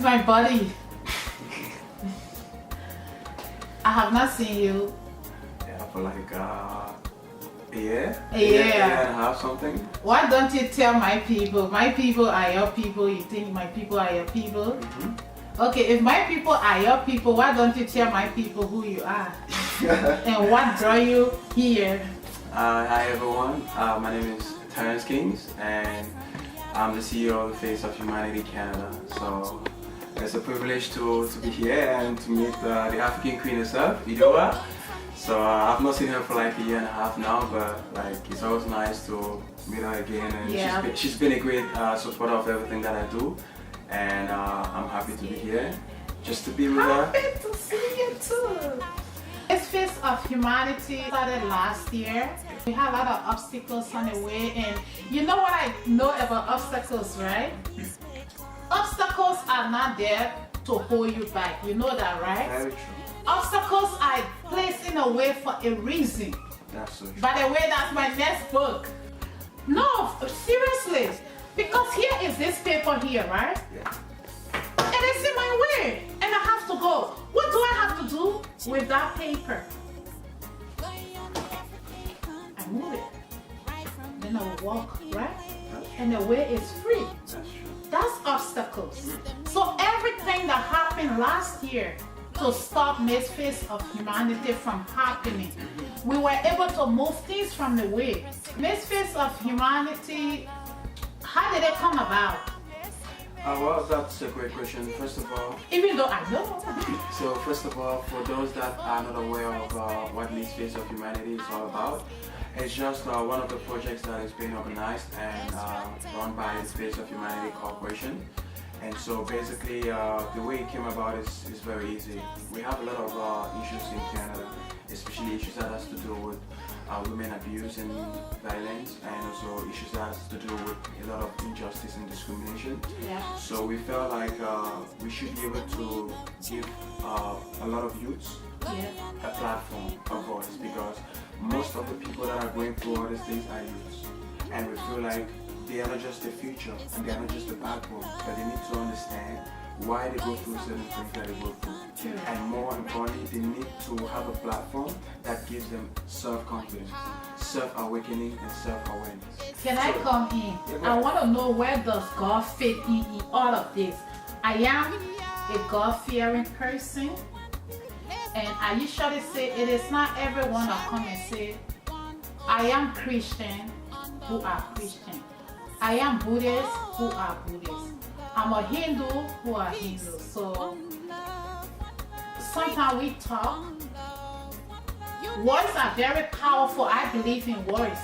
is my buddy. I have not seen you. Yeah, for like a year? A year. A year and a half, something. Why don't you tell my people? My people are your people. You think my people are your people? Okay, if my people are your people, why don't you tell my people who you are? And what drew you here? Hi everyone, my name is Terrence Kings and I'm the CEO of the Face of Humanity Canada. So it's a privilege to be here and to meet the African queen herself, Eudora. So I've not seen her for like a year and a half now, but like it's always nice to meet her again. And she's been a great supporter of everything that I do, and I'm happy to be here, just to be with her. Happy to see you too. This Face of Humanity started last year. We had a lot of obstacles on the way, and you know what I know about obstacles, right? Obstacles are not there to hold you back. You know that, right? Very true. Obstacles are placed in a way for a reason. That's so true. By the way, that's my next book. No, seriously. Because here is this paper here, right? Yeah. It is in my way, and I have to go. What do I have to do with that paper? I move it. Then I will walk, right? And the way is free. That's true. That's obstacles. So everything that happened last year to stop Miss Face of Humanity from happening, we were able to move things from the way. Miss Face of Humanity, how did it come about? Well, that's a great question. First of all, Even though I know. so first of all, for those that are not aware of what Miss Face of Humanity is all about, it's just one of the projects that is being organized and run by the Face of Humanity Corporation. And so basically, the way it came about is very easy. We have a lot of issues in Canada, especially issues that has to do with women abuse and violence, and also issues that has to do with a lot of injustice and discrimination. Yeah. So we felt like we should be able to give a lot of youths a platform, a voice, because most of the people that are going through all these things are youths, and we feel like they are not just the future and they are not just the backbone, but they need to understand why they go through certain things that they go through. And more importantly, they need to have a platform that gives them self-confidence, self-awakening, and self-awareness. Can I come in? I want to know, where does God fit in all of this? I am a God-fearing person, and I usually say it is not everyone that come and say, I am Christian who are Christian. I am Buddhist who are Buddhist. I'm a Hindu who are Hindu. So sometimes we talk. Words are very powerful. I believe in words.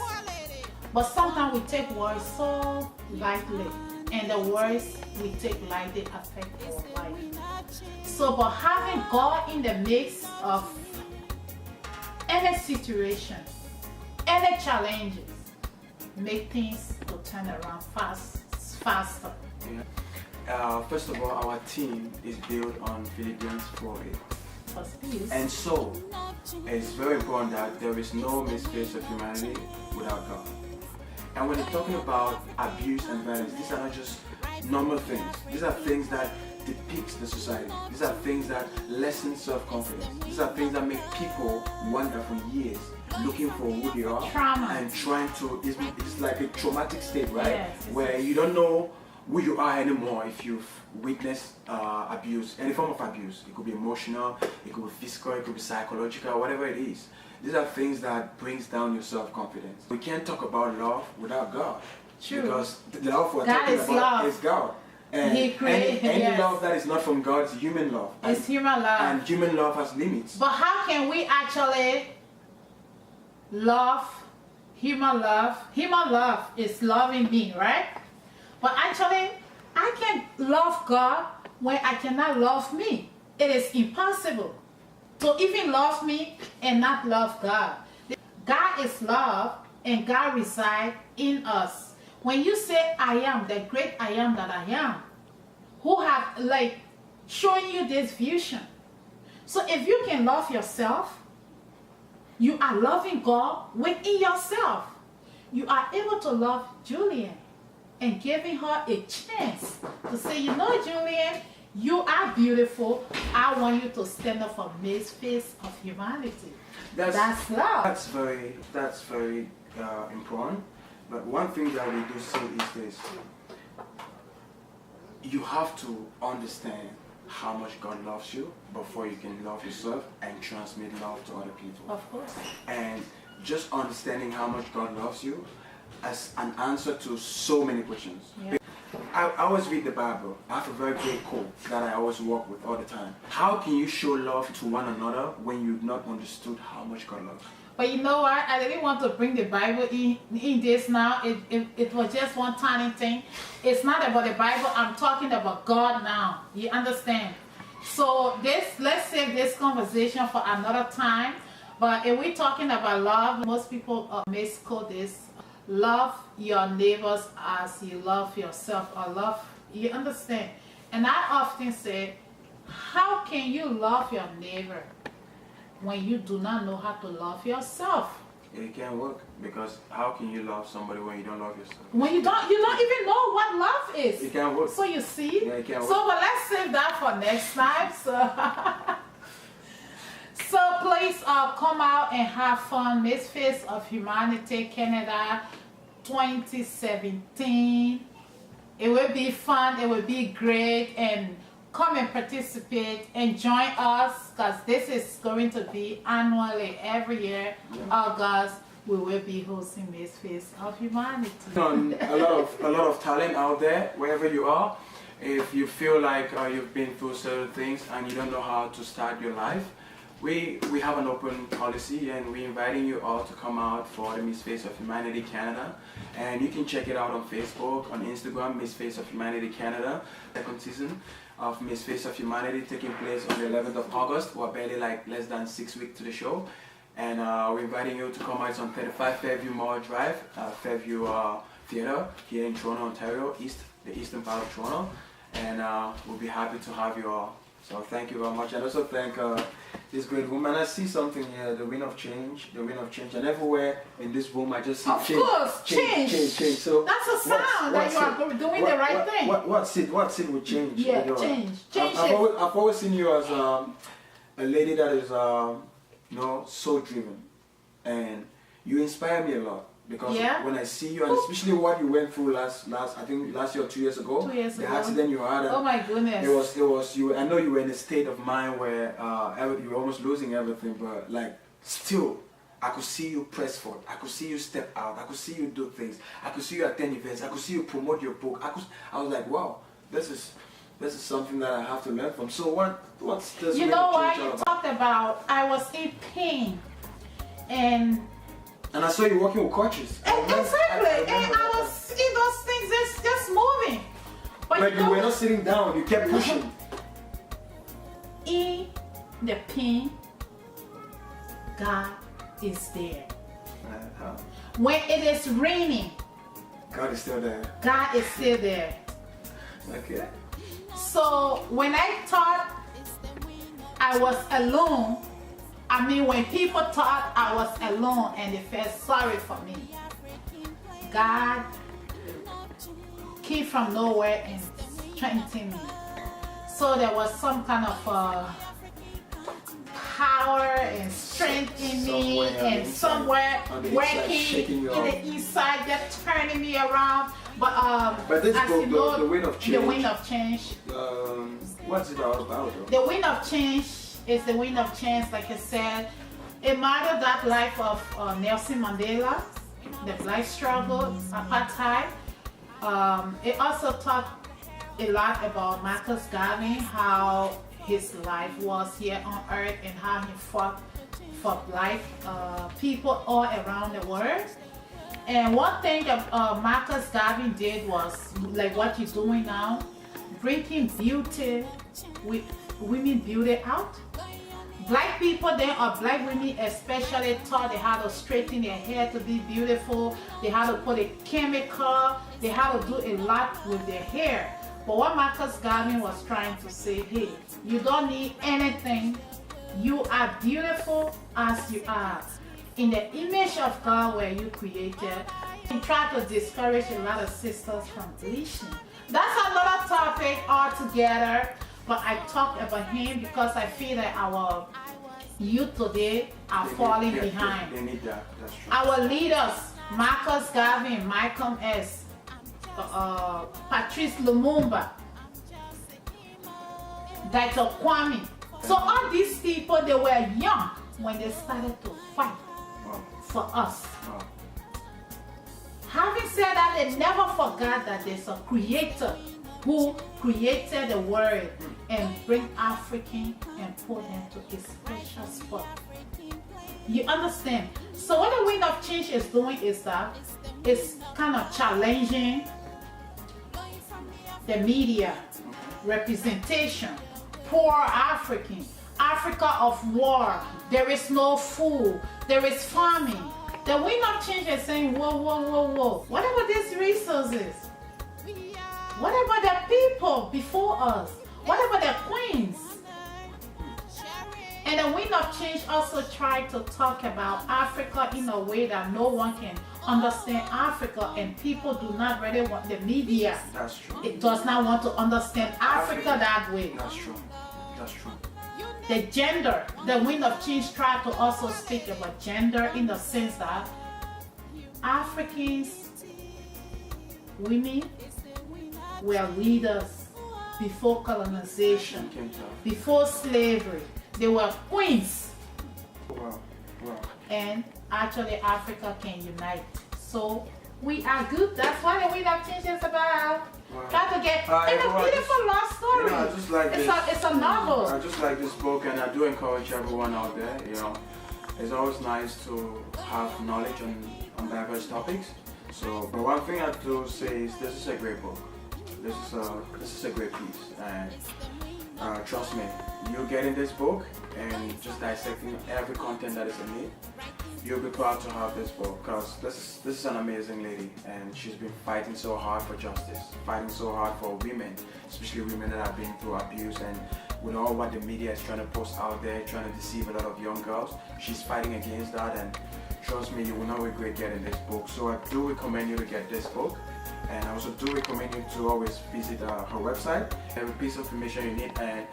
But sometimes we take words so lightly. And the words we take lightly affect our life. So but having God in the mix of any situation, any challenges, make things to turn around faster. Yeah. First of all, our team is built on Philippians 4:8. And so, it's very important that there is no Miss Face of Humanity without God. And when you're talking about abuse and violence, these are not just normal things. These are things that depict the society. These are things that lessen self-confidence. These are things that make people wonder for years, looking for who they are. Trauma. And trying to, it's like a traumatic state, right? Yes, where you don't know who you are anymore if you've witnessed abuse, any form of abuse. It could be emotional, it could be physical, it could be psychological, whatever it is. These are things that brings down your self-confidence. We can't talk about love without God. True. Because the love we're God talking is about love. is God. And He created, any yes. love that is not from God is human love. It's human love. And human love has limits. But how can we actually love human love? Human love is loving me, right? But actually, I can love God when I cannot love me. It is impossible to even love me and not love God. God is love, and God resides in us. When you say I am, the great I am that I am, who have like shown you this vision. So if you can love yourself, you are loving God within yourself. You are able to love Julian and giving her a chance to say, you know, Julian, You are beautiful. I want you to stand up for misfits of humanity. That's love. That's very important. But one thing that we do say is this: you have to understand how much God loves you before you can love yourself and transmit love to other people. Of course. And just understanding how much God loves you as an answer to so many questions. Yeah. I always read the Bible. I have a very great quote that I always walk with all the time. How can you show love to one another when you've not understood how much God loves you? But you know what? I didn't want to bring the Bible in this now. It was just one tiny thing. It's not about the Bible. I'm talking about God now. You understand? So let's save this conversation for another time. But if we're talking about love, most people misquote this. Love your neighbors as you love yourself, or love, you understand? And I often say, how can you love your neighbor when you do not know how to love yourself? It can't work, because how can you love somebody when you don't love yourself? When you don't even know what love is. It can't work. So you see? Yeah, it can't work. So but let's save that for next time. So please come out and have fun. Misfits of Humanity Canada 2017. It will be fun. It will be great. And come and participate and join us, because this is going to be annually every year. August, we will be hosting Misfits of Humanity. A lot of talent out there, wherever you are. If you feel like you've been through certain things and you don't know how to start your life, we have an open policy, and we're inviting you all to come out for the Misfits of Humanity Canada. And you can check it out on Facebook, on Instagram, Misfits of Humanity Canada. Second season of Misfits of Humanity taking place on the 11th of August. We're barely like less than 6 weeks to the show. And we're inviting you to come out. It's on 35 Fairview Mall Drive, Fairview Theatre here in Toronto, Ontario, the eastern part of Toronto. And we'll be happy to have you all. So thank you very much, and also thank this great woman. I see something here, the wind of change, and everywhere in this room I just see of change. Of course, change. So that's a sign that you are doing the right thing. What's it with change? Yeah, change. I've always seen you as a lady that is so driven, and you inspire me a lot. Because when I see you, and especially what you went through last year or 2 years ago, the accident you had, oh my goodness, it was you. I know you were in a state of mind where you were almost losing everything, but like still, I could see you press forward. I could see you step out. I could see you do things. I could see you attend events. I could see you promote your book. I was like, wow, this is something that I have to learn from. So what's this? You know what you talked about? I was in pain, and I saw you working with coaches. Exactly. And I was seeing those things just moving. But you were not sitting down. You kept pushing. In the pain, God is there. When it is raining, God is still there. God is still there. Okay. So when I thought I was alone, when people thought I was alone and they felt sorry for me, God came from nowhere and strengthened me. So there was some kind of power and strength in me, and somewhere working in the inside, just turning me around. But this book, the Wind of Change. The Wind of Change. What's it all about? The Wind of Change is the wind of change, like I said. It modeled that life of Nelson Mandela, the black struggle, apartheid. It also talked a lot about Marcus Garvey, how his life was here on earth and how he fought for black people all around the world. And one thing that Marcus Garvey did was, like what you're doing now, bringing beauty, with women beauty out. Black people then, or black women especially, thought they had to straighten their hair to be beautiful. They had to put a chemical. They had to do a lot with their hair. But what Marcus Garvey was trying to say, hey, you don't need anything. You are beautiful as you are. In the image of God where you created. He tried to discourage a lot of sisters from bleaching. That's another topic altogether. but I talk about him because I feel that our youth today are falling behind. They need that. That's true. Our leaders, Marcus Garvey, Malcolm S, Patrice Lumumba, Dr. Kwame. So all these people, they were young when they started to fight for us. Having said that, they never forgot that there's a creator who created the world and bring African and put them to a special spot. You understand? So what the wind of change is doing is that it's kind of challenging the media representation. Poor African, Africa of war, there is no food, there is famine. The wind of change is saying, whoa, whoa, whoa, whoa. What about these resources? What about the people before us? What about the queens? And the wind of change also tried to talk about Africa in a way that no one can understand Africa, and people do not really want the media. That's true. It does not want to understand Africa that way. That's true. That's true. The gender, the wind of change tried to also speak about gender in the sense that Africans, women were leaders before colonization, before slavery. They were queens. Wow. Wow. And actually Africa can unite. So we are good. That's what the wind of change is about. Wow. Try to get and a beautiful love story. You know, I just like it's a novel. I just like this book, and I do encourage everyone out there. You know, it's always nice to have knowledge on diverse topics. So, but one thing I do say is this is a great book. This is a great piece, and trust me, you getting this book and just dissecting every content that is in it, you'll be proud to have this book, because this is an amazing lady, and she's been fighting so hard for justice, fighting so hard for women, especially women that have been through abuse, and with all what the media is trying to post out there, trying to deceive a lot of young girls, she's fighting against that, and trust me, you will not regret getting this book. So I do recommend you to get this book, and I also do recommend you to always visit her website, every piece of information you need. And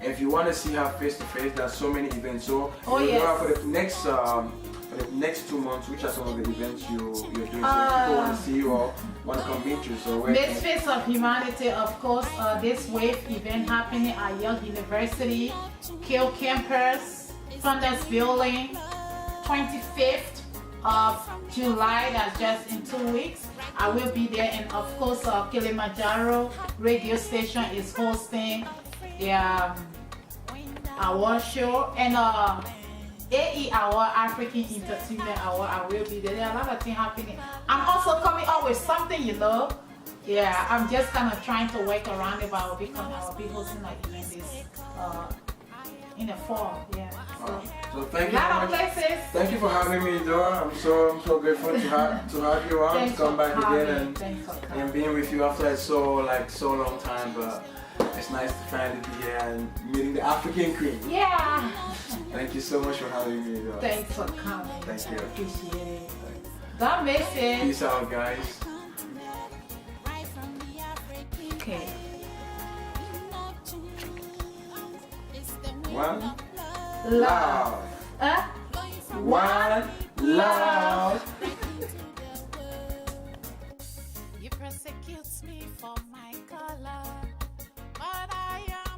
if you want to see her face to face, there's so many events. So for the next 2 months, which are some of the events you're doing? So if people want to see you or want to come meet you, so Misfits of Humanity, of course, this wave event happening at Young University, Kill Campus, Funders Building, 25th of July, that's just in 2 weeks. I will be there, and of course Kilimanjaro radio station is hosting the award show, and AE Award, African Entertainment Award, I will be there. There are a lot of things happening. I'm also coming up with something, you know. Yeah, I'm just kind of trying to work around it, but I'll be hosting an event this in the fall. Yeah. So thank you very much. Thank you for having me, Eudora. I'm so grateful to have you on, to come back again and being with you after so long time. But it's nice to finally be here and meeting the African Queen. Yeah. Thank you so much for having me, Eudora. Thanks for coming. Thank you. Appreciate it. God bless it. Peace out, guys. Okay. One love. One love. You persecute me for my color, but I am